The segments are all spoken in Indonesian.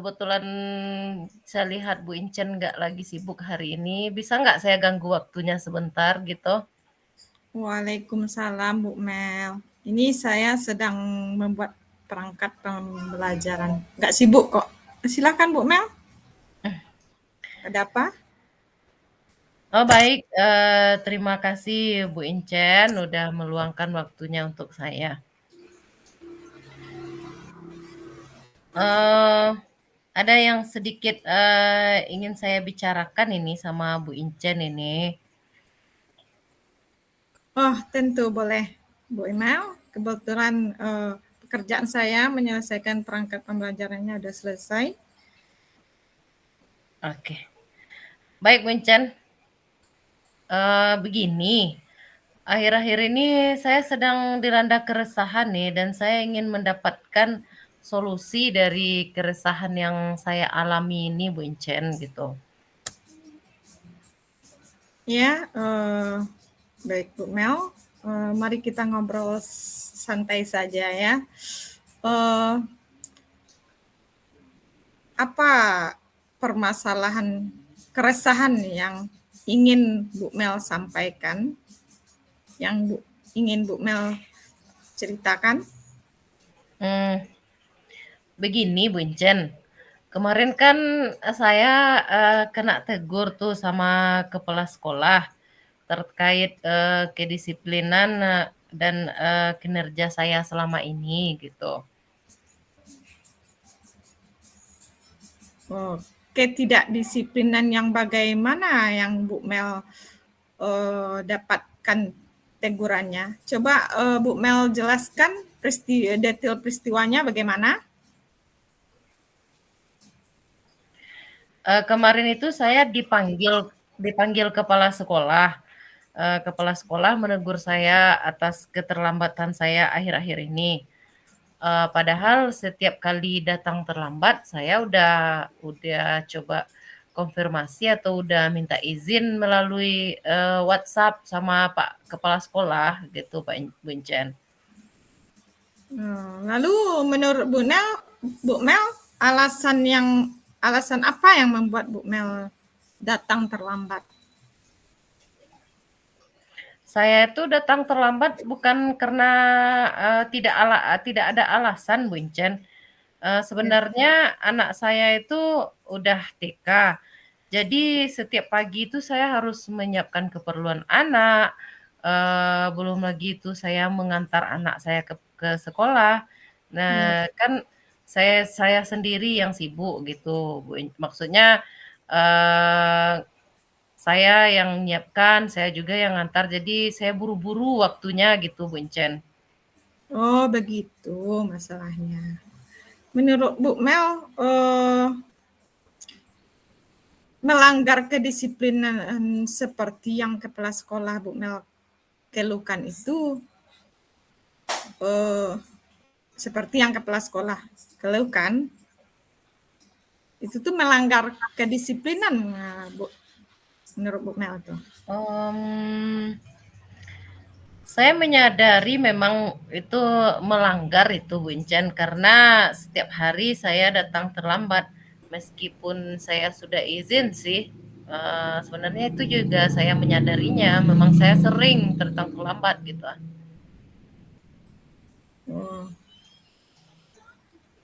kebetulan saya lihat Bu Incen nggak lagi sibuk hari ini. Bisa nggak saya ganggu waktunya sebentar gitu? Waalaikumsalam Bu Mel. Ini saya sedang membuat perangkat pembelajaran. Nggak sibuk kok. Silakan Bu Mel. Ada apa? Oh baik, terima kasih Bu Incen udah meluangkan waktunya untuk saya. Eh, ada yang sedikit ingin saya bicarakan ini sama Bu Incen ini. Oh, tentu boleh Bu Mel. Kebetulan pekerjaan saya menyelesaikan perangkat pembelajarannya sudah selesai. Oke, baik Bu Incen. Begini, akhir-akhir ini saya sedang dilanda keresahan nih dan saya ingin mendapatkan solusi dari keresahan yang saya alami ini Bu Incen gitu. Ya, baik Bu Mel. Mari kita ngobrol santai saja ya. Eh, apa permasalahan keresahan yang ingin Bu Mel sampaikan, yang ingin Bu Mel ceritakan? Begini Bu Incen, kemarin kan saya kena tegur tuh sama kepala sekolah terkait kedisiplinan dan kinerja saya selama ini gitu. Ketidakdisiplinan yang bagaimana yang Bu Mel dapatkan tegurannya? Coba Bu Mel jelaskan detail peristiwanya bagaimana? Kemarin itu saya dipanggil kepala sekolah. Kepala sekolah menegur saya atas keterlambatan saya akhir-akhir ini. Padahal setiap kali datang terlambat, saya udah coba konfirmasi atau udah minta izin melalui WhatsApp sama Pak Kepala Sekolah gitu, Pak Buncen. Lalu menurut Bu Mel alasan apa yang membuat Bu Mel datang terlambat? Saya itu datang terlambat bukan karena tidak ada alasan, Buncen. Ya. Sebenarnya anak saya itu udah TK. Jadi setiap pagi itu saya harus menyiapkan keperluan anak. Belum lagi itu saya mengantar anak saya ke sekolah. Ya. Nah, kan saya sendiri yang sibuk gitu. Maksudnya eh, saya yang menyiapkan, saya juga yang ngantar. Jadi saya buru-buru waktunya gitu, Bu Encen. Oh, begitu masalahnya. Menurut Bu Mel, melanggar kedisiplinan seperti yang kepala sekolah Bu Mel keluhkan itu, eh, seperti yang kepala sekolah keluhkan, itu tuh melanggar kedisiplinan, Bu, menurut Bu Mel tuh. Um, saya menyadari memang itu melanggar itu Bu Encen karena setiap hari saya datang terlambat meskipun saya sudah izin sih. Sebenarnya itu juga saya menyadarinya memang saya sering datang terlambat gitu. Oh,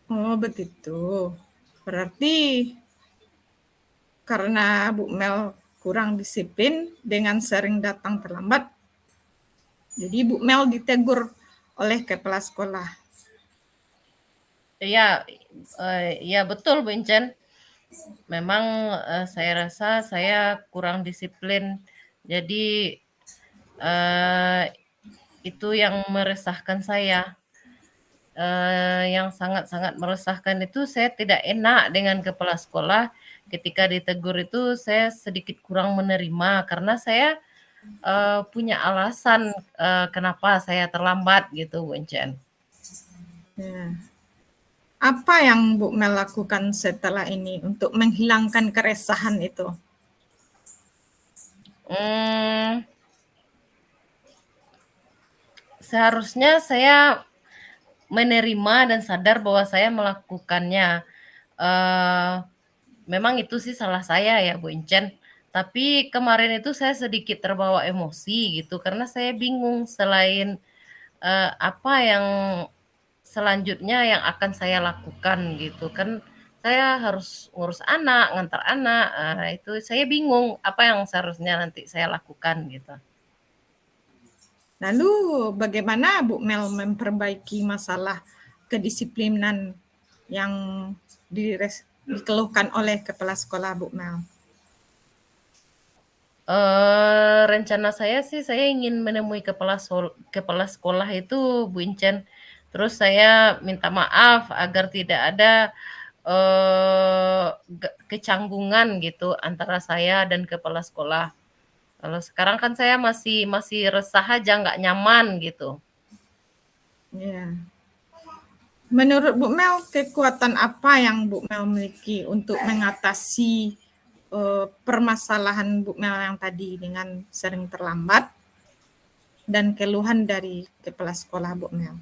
oh begitu. Berarti karena Bu Mel kurang disiplin dengan sering datang terlambat, jadi Bu Mel ditegur oleh kepala sekolah. Iya, iya betul Bu Encen. Memang saya rasa saya kurang disiplin. Jadi eh, itu yang meresahkan saya. Yang sangat-sangat meresahkan itu saya tidak enak dengan kepala sekolah. Ketika ditegur itu saya sedikit kurang menerima karena saya punya alasan kenapa saya terlambat gitu, Bu Encen. Ya. Apa yang Bu Mel lakukan setelah ini untuk menghilangkan keresahan itu? Hmm, seharusnya saya menerima dan sadar bahwa saya melakukannya. Eee, memang itu sih salah saya ya, Bu Incen. Tapi kemarin itu saya sedikit terbawa emosi gitu, karena saya bingung selain, apa yang selanjutnya yang akan saya lakukan gitu kan. Saya harus ngurus anak, ngantar anak, itu saya bingung apa yang seharusnya nanti saya lakukan gitu. Lalu bagaimana Bu Mel memperbaiki masalah kedisiplinan yang dikeluhkan oleh kepala sekolah Bu Mel? Rencana saya sih saya ingin menemui kepala sekolah itu, Bu Incen. Terus saya minta maaf agar tidak ada, eee, kecanggungan gitu antara saya dan kepala sekolah. Kalau sekarang kan saya masih masih resah aja, nggak nyaman gitu. Ya. Menurut Bu Mel, kekuatan apa yang Bu Mel miliki untuk mengatasi permasalahan Bu Mel yang tadi dengan sering terlambat dan keluhan dari kepala sekolah Bu Mel?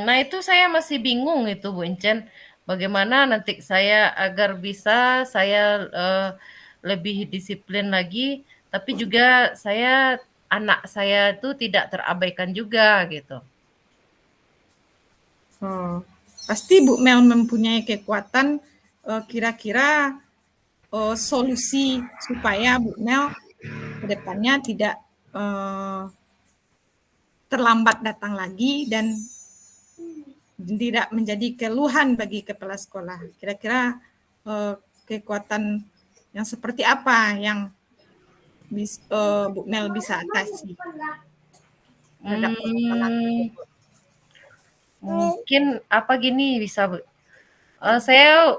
Nah itu saya masih bingung itu Bu Encen, bagaimana nanti saya agar bisa saya, lebih disiplin lagi, tapi juga anak saya itu tidak terabaikan juga gitu. Oh, pasti Bu Mel mempunyai kekuatan kira-kira solusi supaya Bu Mel ke depannya tidak eh, terlambat datang lagi dan tidak menjadi keluhan bagi kepala sekolah. Kira-kira kekuatan yang seperti apa yang Bu Mel bisa atasi terhadap permasalahan Mmm, tersebut? mungkin apa gini bisa saya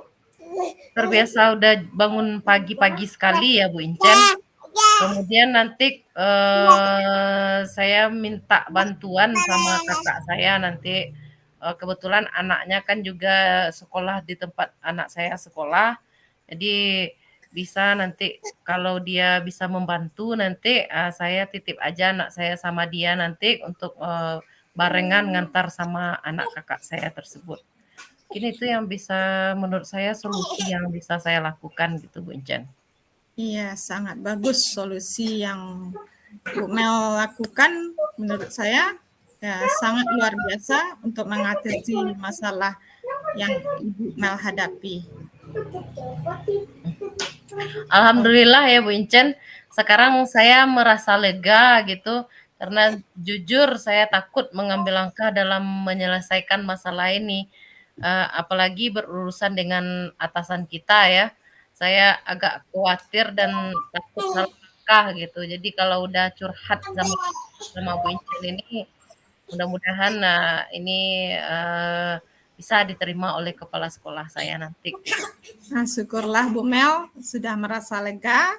terbiasa udah bangun pagi-pagi sekali ya Bu Encen. Kemudian nanti, saya minta bantuan sama kakak saya nanti, kebetulan anaknya kan juga sekolah di tempat anak saya sekolah, jadi bisa nanti kalau dia bisa membantu nanti, saya titip aja anak saya sama dia nanti untuk, barengan ngantar sama anak kakak saya tersebut. Mungkin itu yang bisa menurut saya solusi yang bisa saya lakukan gitu, Bu Encen. Iya, sangat bagus solusi yang Bu Mel lakukan menurut saya ya, sangat luar biasa untuk mengatasi masalah yang Ibu Mel hadapi. Alhamdulillah ya Bu Incen, sekarang saya merasa lega gitu, karena jujur saya takut mengambil langkah dalam menyelesaikan masalah ini, apalagi berurusan dengan atasan kita ya. Saya agak khawatir dan takut salah langkah gitu. Jadi kalau udah curhat sama Bu Incen ini, mudah-mudahan, ini, bisa diterima oleh kepala sekolah saya nanti. Nah, syukurlah Bu Mel sudah merasa lega.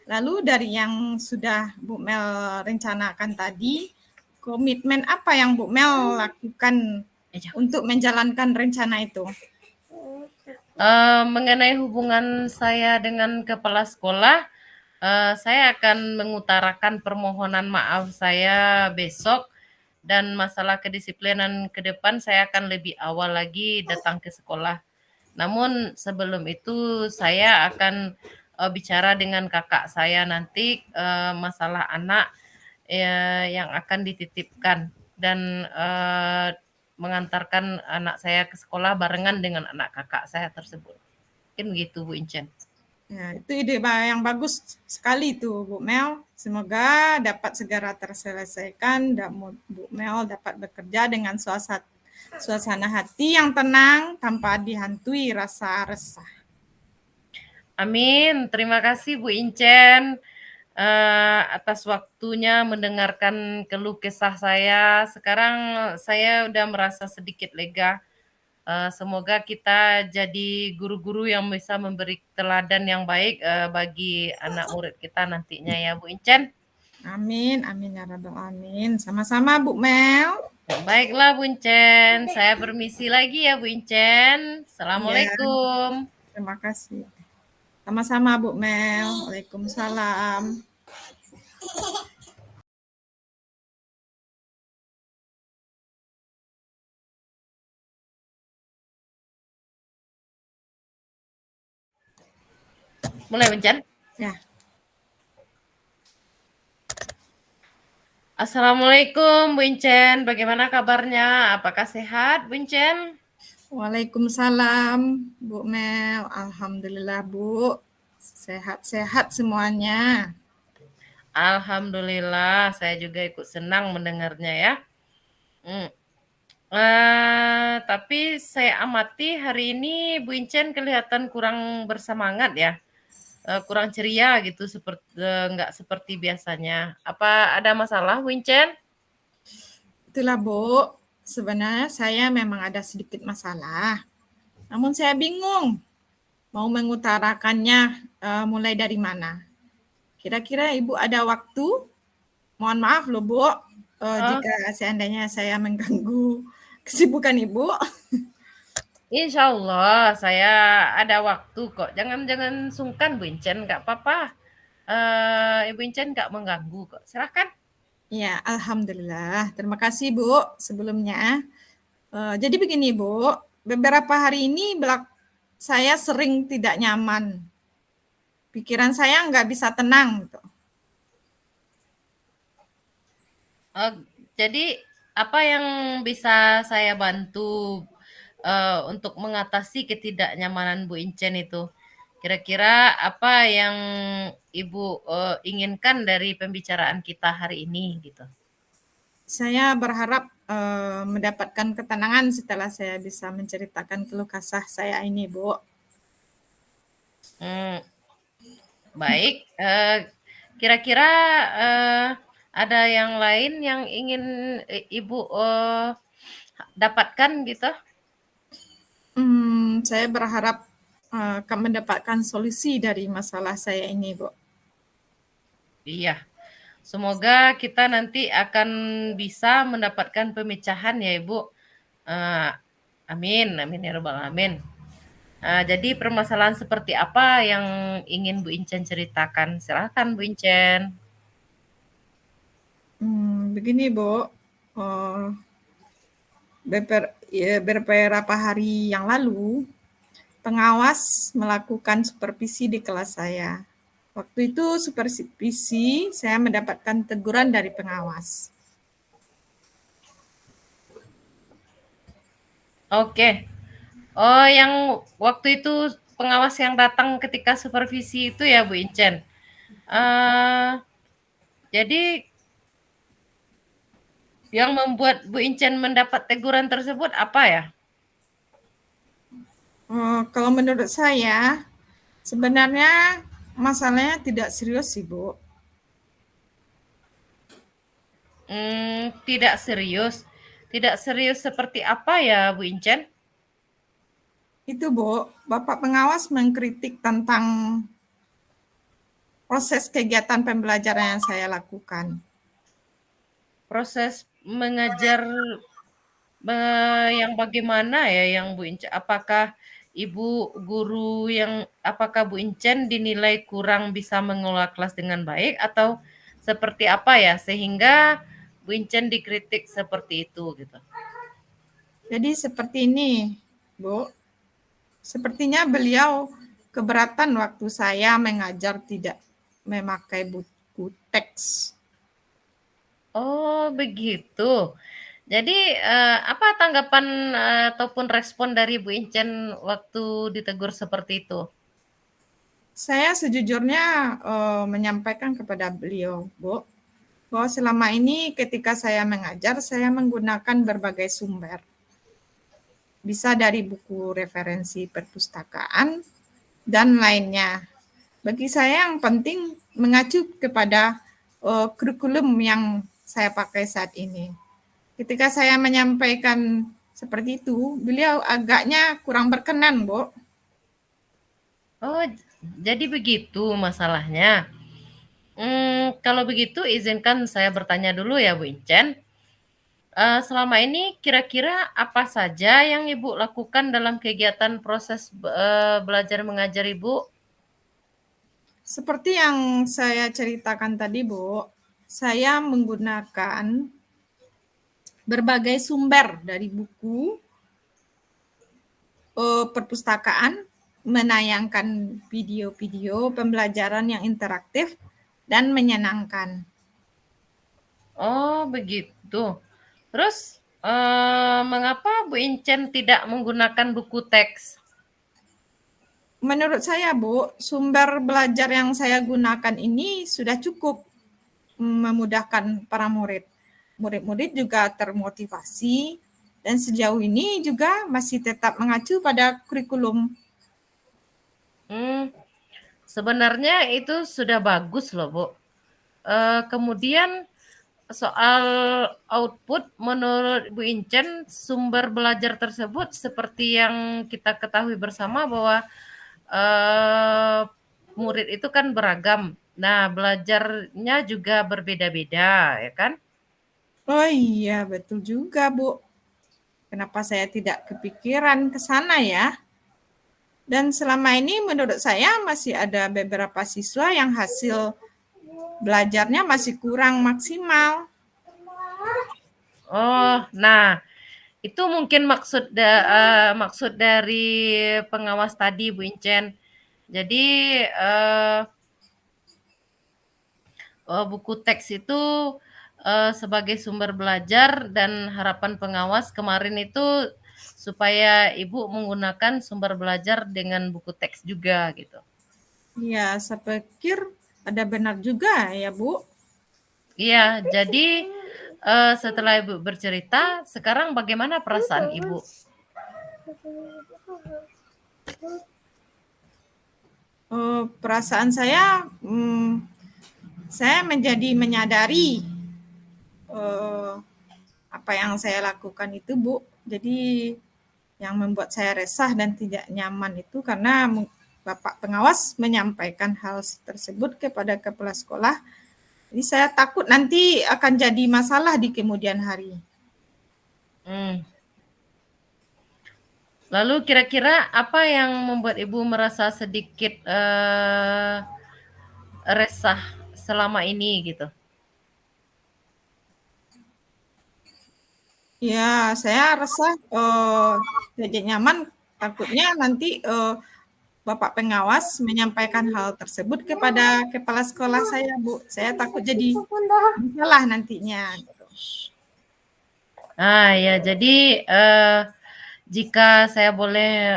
Lalu dari yang sudah Bu Mel rencanakan tadi, komitmen apa yang Bu Mel lakukan untuk menjalankan rencana itu? Mengenai hubungan saya dengan kepala sekolah, saya akan mengutarakan permohonan maaf saya besok dan masalah kedisiplinan ke depan saya akan lebih awal lagi datang ke sekolah. Namun sebelum itu saya akan, bicara dengan kakak saya nanti, masalah anak, yang akan dititipkan dan, mengantarkan anak saya ke sekolah barengan dengan anak kakak saya tersebut. Mungkin begitu Bu Incen. Ya, itu ide yang bagus sekali tuh Bu Mel. Semoga dapat segera terselesaikan dan Bu Mel dapat bekerja dengan suasana hati yang tenang tanpa dihantui rasa resah. Amin, terima kasih Bu Incen, atas waktunya mendengarkan keluh kesah saya. Sekarang saya udah merasa sedikit lega. Semoga kita jadi guru-guru yang bisa memberi teladan yang baik, bagi anak murid kita nantinya ya Bu Incen. Amin, amin ya rabbal alamin. Sama-sama Bu Mel. Baiklah Bu Incen, saya permisi lagi ya Bu Incen. Iya, Assalamualaikum. terima kasih. Sama-sama Bu Mel. Waalaikumsalam. Mulai, Bu Incen. Ya. Assalamualaikum, Bu Incen. Bagaimana kabarnya? Apakah sehat, Bu Incen? Waalaikumsalam, Bu Mel. Alhamdulillah, Bu. Sehat-sehat semuanya. Alhamdulillah, saya juga ikut senang mendengarnya ya. Hmm. Tapi saya amati hari ini Bu Incen kelihatan kurang bersemangat ya. Kurang ceria gitu, seperti nggak seperti biasanya. Apa ada masalah, Bu Incen? Itulah, Bu. Sebenarnya saya memang ada sedikit masalah. Namun saya bingung mau mengutarakannya mulai dari mana. Kira-kira Ibu ada waktu? Mohon maaf loh, Bu, Oh, jika seandainya saya mengganggu kesibukan Ibu. insya Allah saya ada waktu kok. Jangan sungkan, Bu Incen, nggak apa-apa. Ibu Incen nggak mengganggu kok. Silahkan. Ya, alhamdulillah. Terima kasih, Bu, sebelumnya. Jadi begini, Bu, beberapa hari ini saya sering tidak nyaman. Pikiran saya nggak bisa tenang gitu. Jadi apa yang bisa saya bantu untuk mengatasi ketidaknyamanan Bu Incen itu? Kira-kira apa yang Ibu inginkan dari pembicaraan kita hari ini gitu? Saya berharap mendapatkan ketenangan setelah saya bisa menceritakan keluh kesah saya ini, Bu. Hmm, baik. Kira-kira ada yang lain yang ingin Ibu dapatkan gitu? Saya berharap akan mendapatkan solusi dari masalah saya ini, Bu. Iya. Semoga kita nanti akan bisa mendapatkan pemecahan ya Ibu. Amin, amin ya rabbal alamin. Jadi permasalahan seperti apa yang ingin Bu Incen ceritakan? Silahkan Bu Incen. Begini, Bu. Uh, beberapa hari yang lalu, pengawas melakukan supervisi di kelas saya. Waktu itu supervisi, saya mendapatkan teguran dari pengawas. Oke. Oh, yang waktu itu pengawas yang datang ketika supervisi itu ya Bu Incen. Jadi yang membuat Bu Incen mendapat teguran tersebut apa ya? Kalau menurut saya, sebenarnya masalahnya tidak serius sih, Bu. Tidak serius. Tidak serius seperti apa ya Bu Incen? Itu, Bu, Bapak pengawas mengkritik tentang proses kegiatan pembelajaran yang saya lakukan. Proses mengajar yang bagaimana ya yang Bu Incen? Apakah Ibu guru apakah Bu Incen dinilai kurang bisa mengelola kelas dengan baik atau seperti apa ya sehingga Bu Incen dikritik seperti itu gitu? Jadi seperti ini, Bu. Sepertinya beliau keberatan waktu saya mengajar tidak memakai buku teks. Oh, begitu. Jadi, apa tanggapan, ataupun respon dari Bu Incen waktu ditegur seperti itu? Saya sejujurnya menyampaikan kepada beliau, Bu, bahwa selama ini ketika saya mengajar, saya menggunakan berbagai sumber. Bisa dari buku referensi perpustakaan dan lainnya. Bagi saya yang penting mengacu kepada kurikulum yang saya pakai saat ini. Ketika saya menyampaikan seperti itu, beliau agaknya kurang berkenan, Bu. Oh, jadi begitu masalahnya. Kalau begitu izinkan saya bertanya dulu ya Bu Incen. Selama ini kira-kira apa saja yang Ibu lakukan dalam kegiatan proses, belajar mengajar Ibu? Seperti yang saya ceritakan tadi, Bu, saya menggunakan berbagai sumber dari buku, perpustakaan, menayangkan video-video pembelajaran yang interaktif dan menyenangkan. Oh, begitu. Terus, mengapa Bu Incen tidak menggunakan buku teks? Menurut saya, Bu, sumber belajar yang saya gunakan ini sudah cukup memudahkan para murid. Murid-murid juga termotivasi dan sejauh ini juga masih tetap mengacu pada kurikulum. Sebenarnya itu sudah bagus loh, Bu. Kemudian soal output, menurut Bu Incen, sumber belajar tersebut seperti yang kita ketahui bersama bahwa murid itu kan beragam. Nah, belajarnya juga berbeda-beda, ya kan? Oh iya, betul juga, Bu. Kenapa saya tidak kepikiran ke sana ya? Dan selama ini menurut saya masih ada beberapa siswa yang hasil belajarnya masih kurang maksimal. Oh, nah itu mungkin maksud dari pengawas tadi, Bu Incen. Jadi buku teks itu sebagai sumber belajar dan harapan pengawas kemarin itu supaya Ibu menggunakan sumber belajar dengan buku teks juga gitu. Ya, saya pikir ada benar juga ya, Bu. Iya, jadi setelah Ibu bercerita, sekarang bagaimana perasaan Ibu? Perasaan saya, saya menjadi menyadari apa yang saya lakukan itu, Bu. Jadi yang membuat saya resah dan tidak nyaman itu karena Bapak pengawas menyampaikan hal tersebut kepada kepala sekolah. Jadi saya takut nanti akan jadi masalah di kemudian hari. Lalu kira-kira apa yang membuat Ibu merasa sedikit resah selama ini gitu? Ya, saya resah tidak nyaman, takutnya nanti Bapak pengawas menyampaikan hal tersebut kepada kepala sekolah saya, Bu. Saya takut jadi masalah nantinya. Ya, jadi jika saya boleh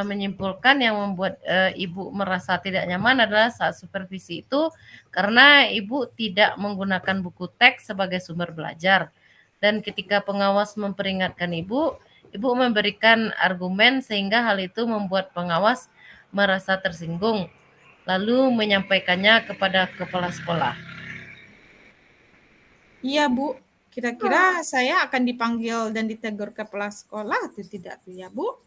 menyimpulkan yang membuat Ibu merasa tidak nyaman adalah saat supervisi itu karena Ibu tidak menggunakan buku teks sebagai sumber belajar. Dan ketika pengawas memperingatkan Ibu, Ibu memberikan argumen sehingga hal itu membuat pengawas merasa tersinggung, lalu menyampaikannya kepada kepala sekolah. Iya, Bu. Kira-kira saya akan dipanggil dan ditegur kepala sekolah atau tidak tuh ya, Bu?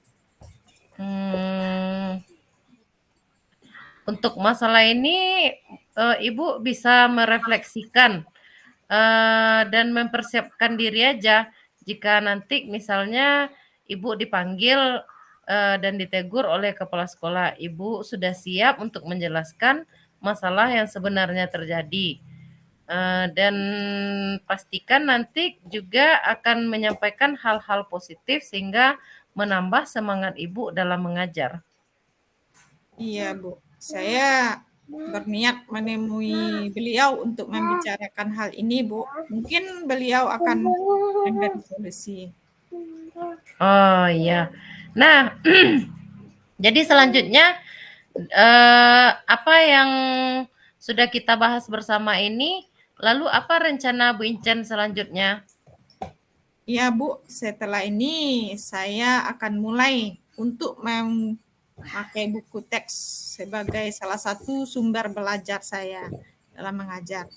Untuk masalah ini, Ibu bisa merefleksikan dan mempersiapkan diri aja. Jika nanti misalnya Ibu dipanggil dan ditegur oleh kepala sekolah, Ibu sudah siap untuk menjelaskan masalah yang sebenarnya terjadi. Dan pastikan nanti juga akan menyampaikan hal-hal positif sehingga menambah semangat Ibu dalam mengajar. Iya, Bu. Saya berniat menemui beliau untuk membicarakan hal ini, Bu. Mungkin beliau akan memberi solusi. Oh iya. Nah, jadi selanjutnya apa yang sudah kita bahas bersama ini, lalu apa rencana Bu Incen selanjutnya? Ya, Bu, setelah ini saya akan mulai untuk memakai buku teks sebagai salah satu sumber belajar saya dalam mengajar.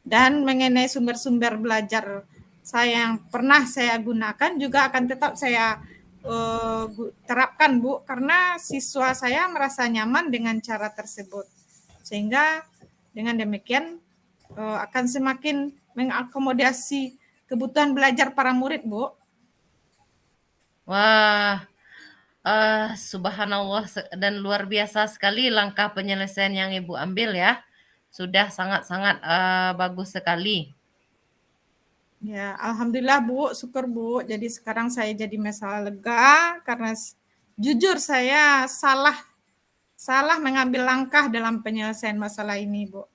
Dan mengenai sumber-sumber belajar saya yang pernah saya gunakan juga akan tetap saya terapkan, Bu, karena siswa saya merasa nyaman dengan cara tersebut. Sehingga dengan demikian akan semakin mengakomodasi kebutuhan belajar para murid, Bu. Wah, subhanallah dan luar biasa sekali langkah penyelesaian yang Ibu ambil ya. Sudah sangat-sangat bagus sekali. Ya, alhamdulillah, Bu, syukur, Bu. Jadi sekarang saya jadi masalah lega karena jujur saya salah mengambil langkah dalam penyelesaian masalah ini, Bu.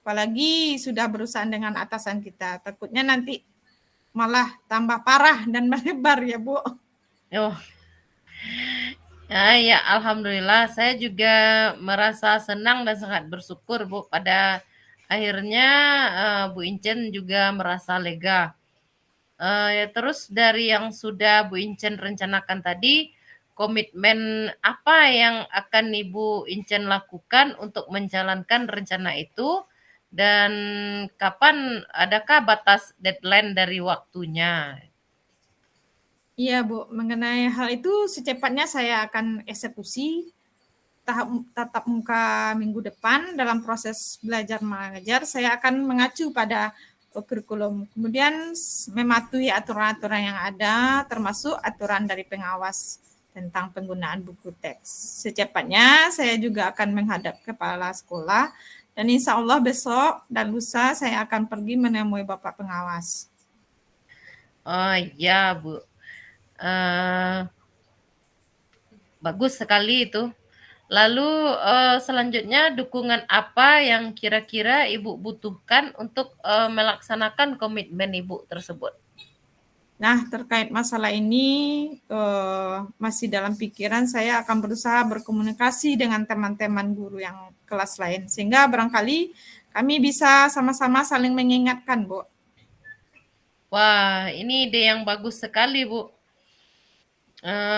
Apalagi sudah berurusan dengan atasan kita. Takutnya nanti malah tambah parah dan melebar ya, Bu. Oh, ya, alhamdulillah saya juga merasa senang dan sangat bersyukur Bu pada akhirnya Bu Incen juga merasa lega. Ya, terus dari yang sudah Bu Incen rencanakan tadi, komitmen apa yang akan Ibu Incen lakukan untuk menjalankan rencana itu dan kapan adakah batas deadline dari waktunya? Iya, Bu. Mengenai hal itu secepatnya saya akan eksekusi tatap muka minggu depan. Dalam proses belajar mengajar saya akan mengacu pada kurikulum. Kemudian mematuhi aturan-aturan yang ada, termasuk aturan dari pengawas tentang penggunaan buku teks. Secepatnya saya juga akan menghadap kepala sekolah dan insya Allah besok dan lusa saya akan pergi menemui Bapak pengawas. Oh iya Bu, bagus sekali itu. Lalu selanjutnya dukungan apa yang kira-kira Ibu butuhkan untuk melaksanakan komitmen Ibu tersebut? Nah, terkait masalah ini masih dalam pikiran saya akan berusaha berkomunikasi dengan teman-teman guru yang kelas lain sehingga barangkali kami bisa sama-sama saling mengingatkan, Bu. Wah, ini ide yang bagus sekali, Bu.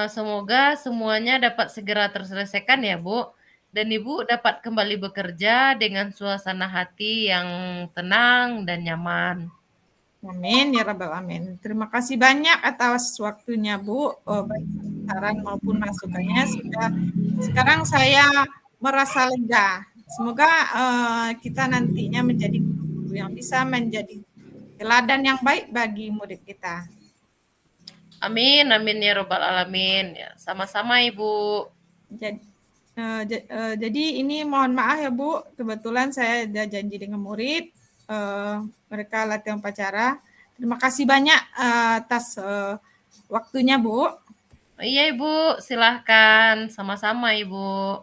Semoga semuanya dapat segera terselesaikan ya, Bu. Dan Ibu dapat kembali bekerja dengan suasana hati yang tenang dan nyaman. Amin ya rabbal alamin. Terima kasih banyak atas waktunya, Bu. Baik saran maupun masukannya. Sekarang saya merasa lega. Semoga kita nantinya menjadi guru yang bisa menjadi teladan yang baik bagi murid kita. Amin, amin ya robbal alamin. Ya, sama-sama Ibu. Jadi ini mohon maaf ya Bu, kebetulan saya ada janji dengan murid, mereka latihan upacara. Terima kasih banyak atas waktunya Bu. Iya Ibu, silahkan. Sama-sama Ibu.